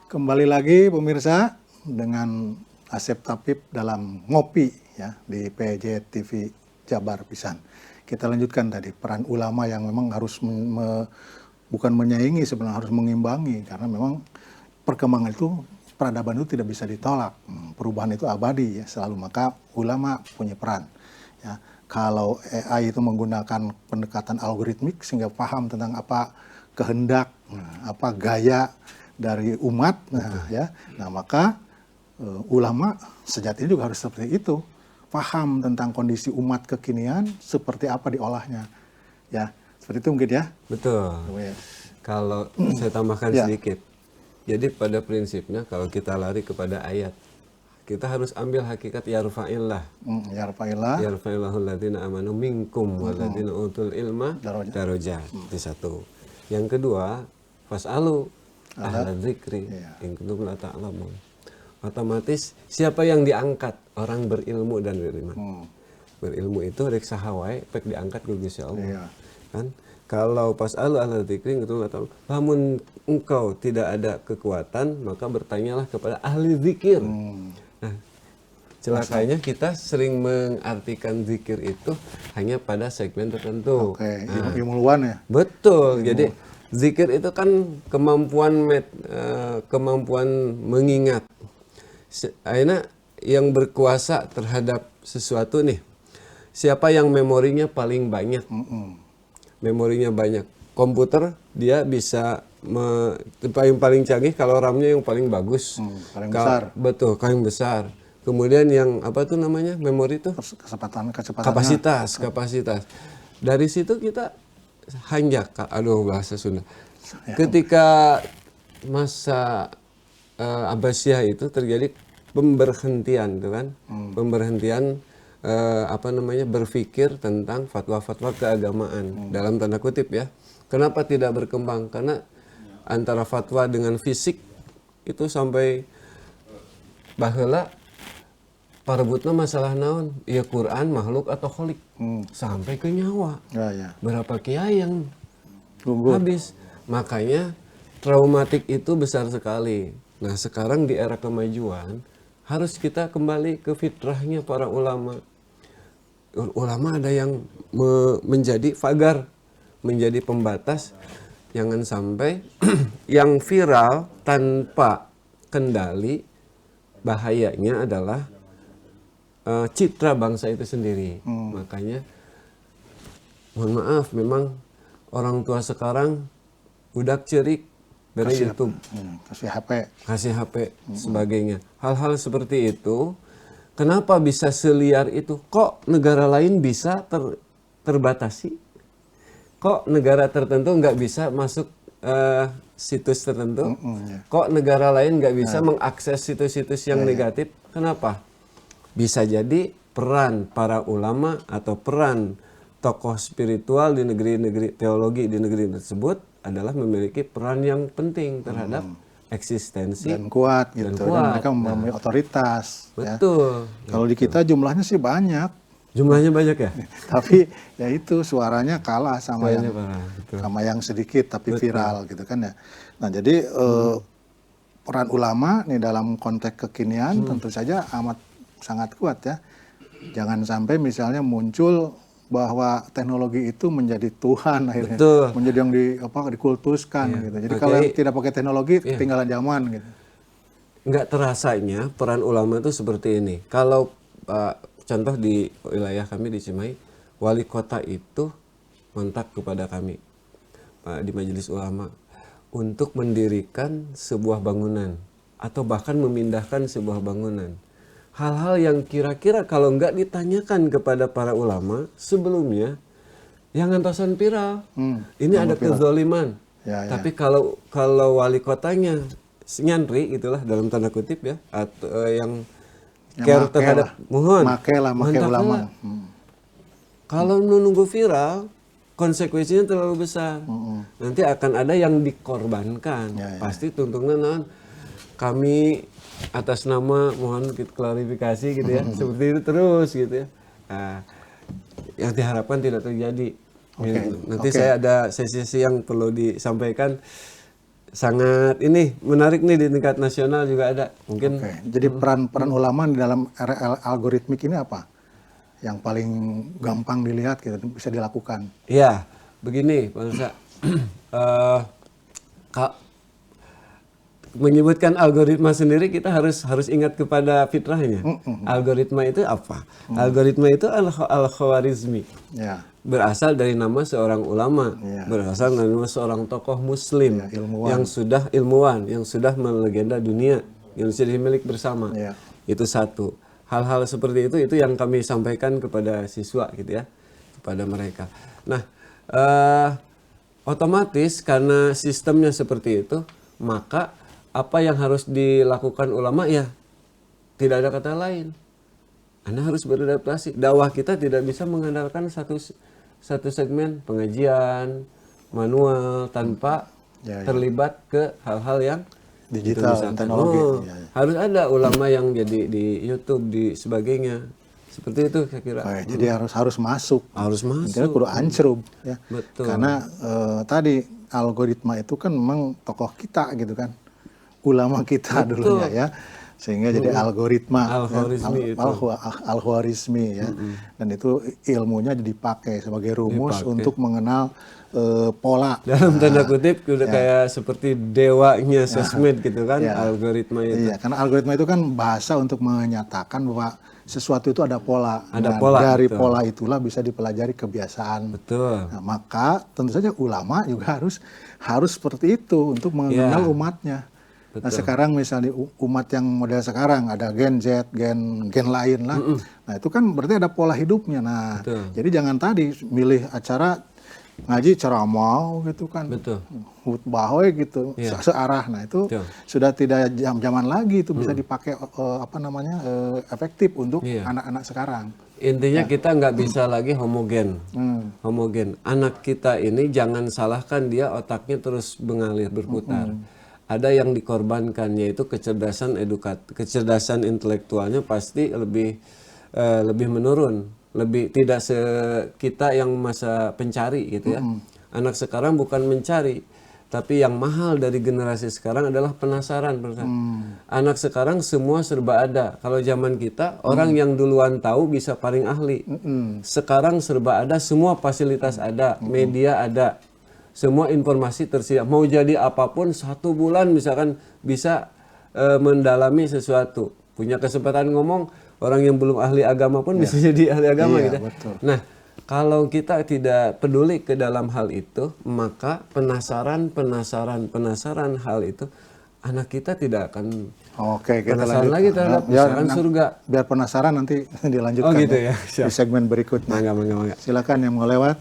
Kembali lagi pemirsa dengan Asep Tapip dalam Ngopi ya di PJ TV Jabar Pisan. Kita lanjutkan tadi peran ulama yang memang harus bukan menyaingi, sebenarnya harus mengimbangi, karena memang perkembangan itu, peradaban itu tidak bisa ditolak. Perubahan itu abadi ya selalu, maka ulama punya peran. Ya, kalau AI itu menggunakan pendekatan algoritmik sehingga paham tentang apa kehendak, apa gaya dari umat, maka ulama sejatinya juga harus seperti itu, paham tentang kondisi umat kekinian seperti apa diolahnya, ya seperti itu mungkin ya. Betul. Kalau saya tambahkan sedikit, jadi pada prinsipnya kalau kita lari kepada ayat, kita harus ambil hakikat yarfa'illah. Yarfa'illahul ladzina amanu minkum walladzina utul ilma darajat. Itu satu. Yang kedua, fas'alu ahla dzikri in kuntum la ta'lamun. Otomatis siapa yang diangkat? Orang berilmu dan beriman. Berilmu itu rek sahawai pek diangkat ku Gusti Allah. Kan? Kalau fas'alu ahla dzikri in kuntum la ta'lamun. Namun engkau tidak ada kekuatan, maka bertanyalah kepada ahli zikir. Nah, celakanya kita sering mengartikan zikir itu hanya pada segmen tertentu. Ilmu luar ya. Betul. Jadi zikir itu kan kemampuan mengingat. Akhirnya yang berkuasa terhadap sesuatu nih, siapa yang memorinya paling banyak? Memorinya banyak. Komputer dia bisa paling canggih kalau RAM-nya yang paling bagus. Paling besar. Betul, paling besar. Kemudian yang apa tuh namanya? Memori itu? Kapasitas. Dari situ kita hanjak, bahasa Sunda. Ketika masa Abbasiyah itu terjadi pemberhentian, tuh kan? Pemberhentian berpikir tentang fatwa-fatwa keagamaan dalam tanda kutip ya. Kenapa tidak berkembang? Karena antara fatwa dengan fisik itu sampai baheula parebutna masalah naon? Ya Quran makhluk atau kholik. Sampai ke nyawa. Berapa kiai yang habis. Makanya traumatik itu besar sekali. Nah, sekarang di era kemajuan harus kita kembali ke fitrahnya para ulama. Ulama ada yang menjadi fagar, menjadi pembatas. Jangan sampai yang viral tanpa kendali, bahayanya adalah citra bangsa itu sendiri. Makanya mohon maaf, memang orang tua sekarang budak cerik dari YouTube, kasih HP sebagainya. Hal-hal seperti itu, kenapa bisa seliar itu? Kok negara lain bisa terbatasi? Kok negara tertentu nggak bisa masuk situs tertentu? Kok negara lain nggak bisa mengakses situs-situs yang negatif? Kenapa? Bisa jadi peran para ulama atau peran tokoh spiritual di negeri-negeri teologi di negeri tersebut adalah memiliki peran yang penting terhadap eksistensi dan kuat gitu. Dan mereka memiliki otoritas. Betul. Ya. Kalau di kita jumlahnya sih banyak. Jumlahnya banyak ya. Tapi ya itu suaranya kalah sama yang sedikit tapi viral gitu kan ya. Nah jadi peran ulama nih dalam konteks kekinian tentu saja amat sangat kuat ya. Jangan sampai misalnya muncul bahwa teknologi itu menjadi Tuhan akhirnya. Betul. Menjadi yang dikultuskan gitu. Jadi kalau yang tidak pakai teknologi ketinggalan zaman gitu. Nggak terasanya peran ulama itu seperti ini. Kalau contoh di wilayah kami di Cimahi, wali kota itu kontak kepada kami di majelis ulama untuk mendirikan sebuah bangunan atau bahkan memindahkan sebuah bangunan. Hal-hal yang kira-kira kalau nggak ditanyakan kepada para ulama sebelumnya, yang ngantosan viral. Ini ada kezaliman. Tapi kalau wali kotanya nyantri itulah dalam tanda kutip ya, atau yang care terhadap make ulama. Kalau menunggu viral, konsekuensinya terlalu besar. Nanti akan ada yang dikorbankan. Pasti tuntunan kami atas nama mohon klarifikasi gitu ya, seperti itu terus gitu ya. Nah, yang diharapkan tidak terjadi. Nanti saya ada sesi yang perlu disampaikan sangat ini menarik nih di tingkat nasional juga ada. Mungkin Oke, jadi peran ulama di dalam era algoritmik ini apa? Yang paling gampang dilihat gitu bisa dilakukan. ya begini Pak Nusa. Eh, ka- menyebutkan algoritma sendiri kita harus ingat kepada fitrahnya. Algoritma itu apa? Algoritma itu al-Khawarizmi. Ya, Berasal dari nama seorang ulama, Iya. berasal dari nama seorang tokoh muslim Iya, ilmuwan. yang sudah ilmuwan, yang sudah melegenda dunia, yang sudah milik bersama. Iya. Itu satu. Hal-hal seperti itu yang kami sampaikan kepada siswa gitu ya, kepada mereka. Nah, otomatis karena sistemnya seperti itu, maka apa yang harus dilakukan ulama ya tidak ada kata lain. Anda harus beradaptasi. Dakwah kita tidak bisa mengandalkan satu segmen pengajian manual tanpa Ya, ya. terlibat ke hal-hal yang Digital, misalkan, teknologi. Ya, ya. harus ada ulama yang jadi di YouTube di sebagainya. Seperti itu saya kira. Oke, jadi harus masuk. Harus Intinya masuk. kudu ancrub ya. Betul. Karena tadi algoritma itu kan memang tokoh kita gitu kan. Ulama kita dulunya ya. Sehingga jadi algoritma Al-Khwarizmi itu. Al-Khwarizmi ya. Dan itu ilmunya dipakai sebagai rumus Dipakai. untuk mengenal pola. Dalam tanda kutip udah kayak seperti dewanya sosmed gitu kan, Ya. algoritma itu. Iya, karena algoritma itu kan bahasa untuk menyatakan bahwa sesuatu itu ada pola. Ada Nah, pola, dari betul. pola itulah bisa dipelajari kebiasaan. Betul. Nah, maka tentu saja ulama juga harus seperti itu untuk mengenal Ya. umatnya. Nah, Betul. sekarang misalnya umat yang model sekarang ada gen Z, gen lain lah. Nah, itu kan berarti ada pola hidupnya. Nah, Betul. jadi jangan tadi milih acara ngaji ceramah gitu kan. Betul. Khutbah gitu, Iya. searah. Nah, itu Betul. sudah tidak zaman lagi itu bisa dipakai efektif untuk Iya. anak-anak sekarang. Intinya kita nggak bisa lagi homogen. Hmm. Homogen. Anak kita ini jangan salahkan dia otaknya terus mengalir berputar. Ada yang dikorbankan yaitu kecerdasan kecerdasan intelektualnya pasti lebih menurun, lebih tidak kita yang masa pencari gitu ya. Anak sekarang bukan mencari, tapi yang mahal dari generasi sekarang adalah penasaran. Anak sekarang semua serba ada. Kalau zaman kita orang yang duluan tahu bisa paling ahli. Sekarang serba ada, semua fasilitas ada, media ada. Semua informasi tersedia. Mau jadi apapun 1 bulan misalkan bisa mendalami sesuatu. Punya kesempatan ngomong, orang yang belum ahli agama pun bisa jadi ahli agama Iya, gitu. betul. Nah, kalau kita tidak peduli ke dalam hal itu, maka penasaran hal itu, anak kita tidak akan Oke, kita penasaran lanjut. lagi terhadap misalkan surga. Biar penasaran nanti dilanjutkan Oh gitu ya, di segmen berikutnya. Mangga. Silakan yang mau lewat.